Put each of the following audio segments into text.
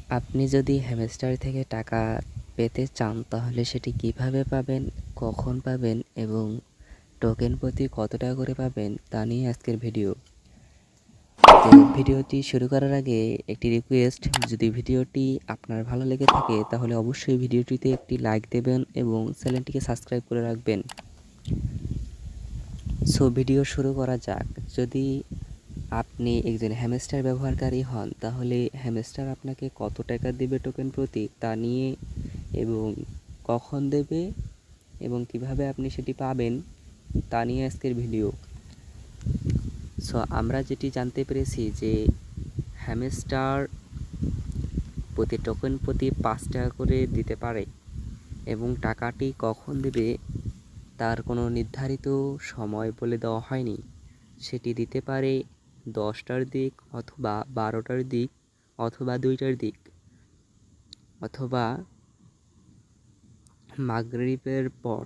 আপনি যদি হ্যামস্টার থেকে টাকা পেতে চান তাহলে সেটি কিভাবে পাবেন, কখন পাবেন এবং টোকেন প্রতি কত টাকা করে পাবেন তা নিয়ে আজকের ভিডিও। তো ভিডিওটি শুরু করার আগে একটি রিকোয়েস্ট, যদি ভিডিওটি আপনার ভালো লেগে থাকে তাহলে অবশ্যই ভিডিওটিতে একটি লাইক দেবেন এবং চ্যানেলটিকে সাবস্ক্রাইব করে রাখবেন। সো ভিডিও শুরু করা যাক। যদি আপনি একজন হ্যামস্টার ব্যবহারকারী হন তাহলে হ্যামস্টার আপনাকে কত টাকা দেবে টোকেন প্রতি তা নিয়ে এবং কখন দেবে এবং কিভাবে আপনি সেটি পাবেন তা নিয়ে আজকের ভিডিও। সো আমরা যেটি জানতে পেরেছি যে হ্যামস্টার প্রতি টোকেন প্রতি 5 টাকা করে দিতে পারে এবং টাকাটি কখন দেবে তার কোনো নির্ধারিত সময় বলে দেওয়া হয়নি। সেটি দিতে পারে 10টার দিক অথবা 12টার দিক অথবা 2টার দিক অথবা মাগরিবের পর।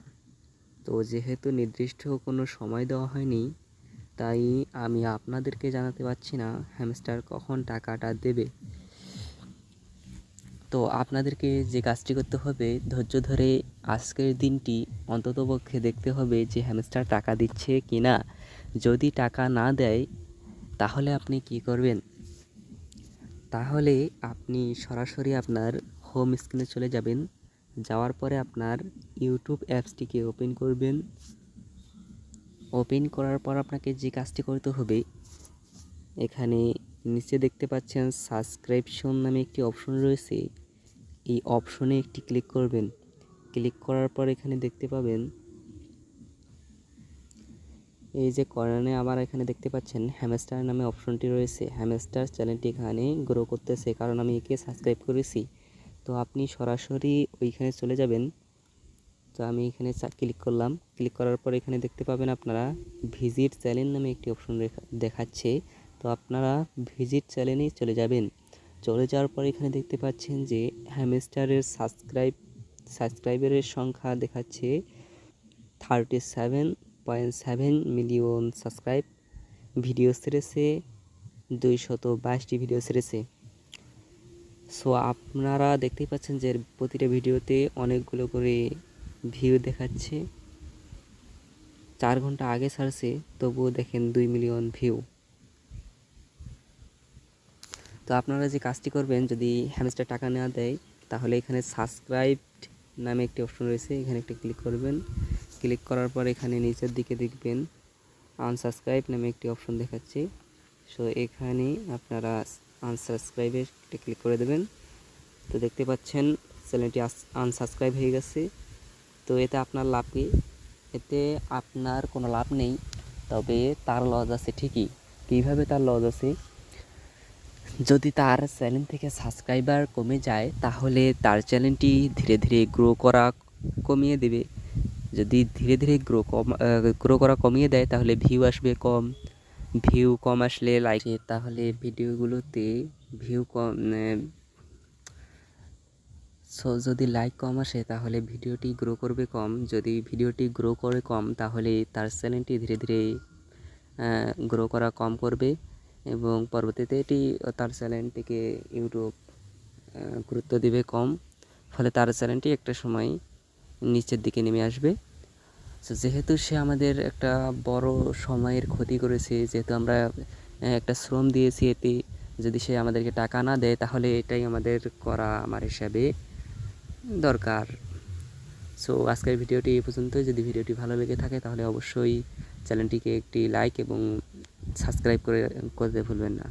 তো যেহেতু নির্দিষ্ট কোনো সময় দেওয়া হয়নি তাই আমি আপনাদেরকে জানাতে পারছি না হ্যামস্টার কখন টাকাটা দেবে। তো আপনাদেরকে যে কাজটি করতে হবে, ধৈর্য ধরে আজকের দিনটি অন্ততপক্ষে দেখতে হবে যে হ্যামস্টার টাকা দিচ্ছে কি না। যদি টাকা না দেয় তাহলে আপনি কি করবেন? তাহলে আপনি সরাসরি আপনার হোম স্ক্রিনে চলে যাবেন। যাওয়ার পরে আপনার ইউটিউব অ্যাপসটিকে ওপেন করবেন। ওপেন করার পর আপনাকে যে কাজটি করতে হবে, এখানে নিচে দেখতে পাচ্ছেন সাবস্ক্রিপশন নামে একটি অপশন রয়েছে। এই অপশনে একটি ক্লিক করবেন। ক্লিক করার পর এখানে দেখতে পাবেন, এই যে কর্নারে আবার এখানে দেখতে পাচ্ছেন হ্যামস্টার নামে অপশনটি রয়েছে। হ্যামস্টার চ্যানেলটি এখানে গ্রো করতেছে কারণ আমি একে সাবস্ক্রাইব করেছি। তো আপনি সরাসরি ওইখানে চলে যাবেন। তো আমি এখানে ক্লিক করলাম। ক্লিক করার পর এখানে দেখতে পাবেন আপনারা ভিজিট চ্যানেল নামে একটি অপশন দেখাচ্ছে। তো আপনারা ভিজিট চ্যানেলেই চলে যাবেন। চলে যাওয়ার পর এখানে দেখতে পাচ্ছেন যে হ্যামস্টারের সাবস্ক্রাইবারের সংখ্যা দেখাচ্ছে 37.7 মিলিয়ন সাবস্ক্রাইব। ভিডিও ছেড়েছে 222টি ভিডিও ছেড়েছে। সো আপনারা দেখতেই পাচ্ছেন যে প্রতিটা ভিডিওতে অনেকগুলো করে ভিউ দেখাচ্ছে। 4 ঘন্টা আগে ছাড়ছে তবুও দেখেন 2 মিলিয়ন ভিউ। তো আপনারা যে কাজটি করবেন, যদি হ্যামস্টার টাকা না দেয় তাহলে এখানে সাবস্ক্রাইবড নামে একটি অপশন রয়েছে, এখানে একটা ক্লিক করবেন। ক্লিক করার পর এখানে নিচের দিকে দেখবেন আনসাবস্ক্রাইব নামে একটি অপশন দেখাচ্ছে। সো এখানে আপনারা আনসাবস্ক্রাইবে একটা ক্লিক করে দেবেন। তো দেখতে পাচ্ছেন চ্যানেলটি আনসাবস্ক্রাইব হয়ে গেছে। তো এতে আপনার লাভ কি? এতে আপনার কোনো লাভ নেই, তবে তার লস আছে ঠিকই। কীভাবে তার লস আছে? যদি তার চ্যানেল থেকে সাবস্ক্রাইবার কমে যায় তাহলে তার চ্যানেলটি ধীরে ধীরে গ্রো করা কমিয়ে দেবে। যদি ধীরে ধীরে গ্রো করা কমিয়ে দেয় তাহলে ভিউ আসবে কম। ভিউ কম আসলে লাইক, তাহলে ভিডিওগুলোতে ভিউ কম। সো যদি লাইক কম আসে তাহলে ভিডিওটি গ্রো করবে কম। যদি ভিডিওটি গ্রো করে কম তাহলে তার চ্যানেলটি ধীরে ধীরে গ্রো করা কম করবে এবং পরবর্তীতে এটি তার চ্যানেলটিকে ইউটিউব গুরুত্ব দেবে কম। ফলে তার চ্যানেলটি একটা সময় নিচের দিকে নেমে আসবে। সো যেহেতু সে আমাদের একটা বড় সময়ের ক্ষতি করেছে, যেহেতু আমরা একটা শ্রম দিয়েছি এতে, যদি সে আমাদেরকে টাকা না দেয় তাহলে এটাই আমাদের করা আমার হিসাবে দরকার। সো আজকের ভিডিওটি এই পর্যন্তই। যদি ভিডিওটি ভালো লেগে থাকে তাহলে অবশ্যই চ্যানেলটিকে একটি লাইক এবং সাবস্ক্রাইব করতে ভুলবেন না।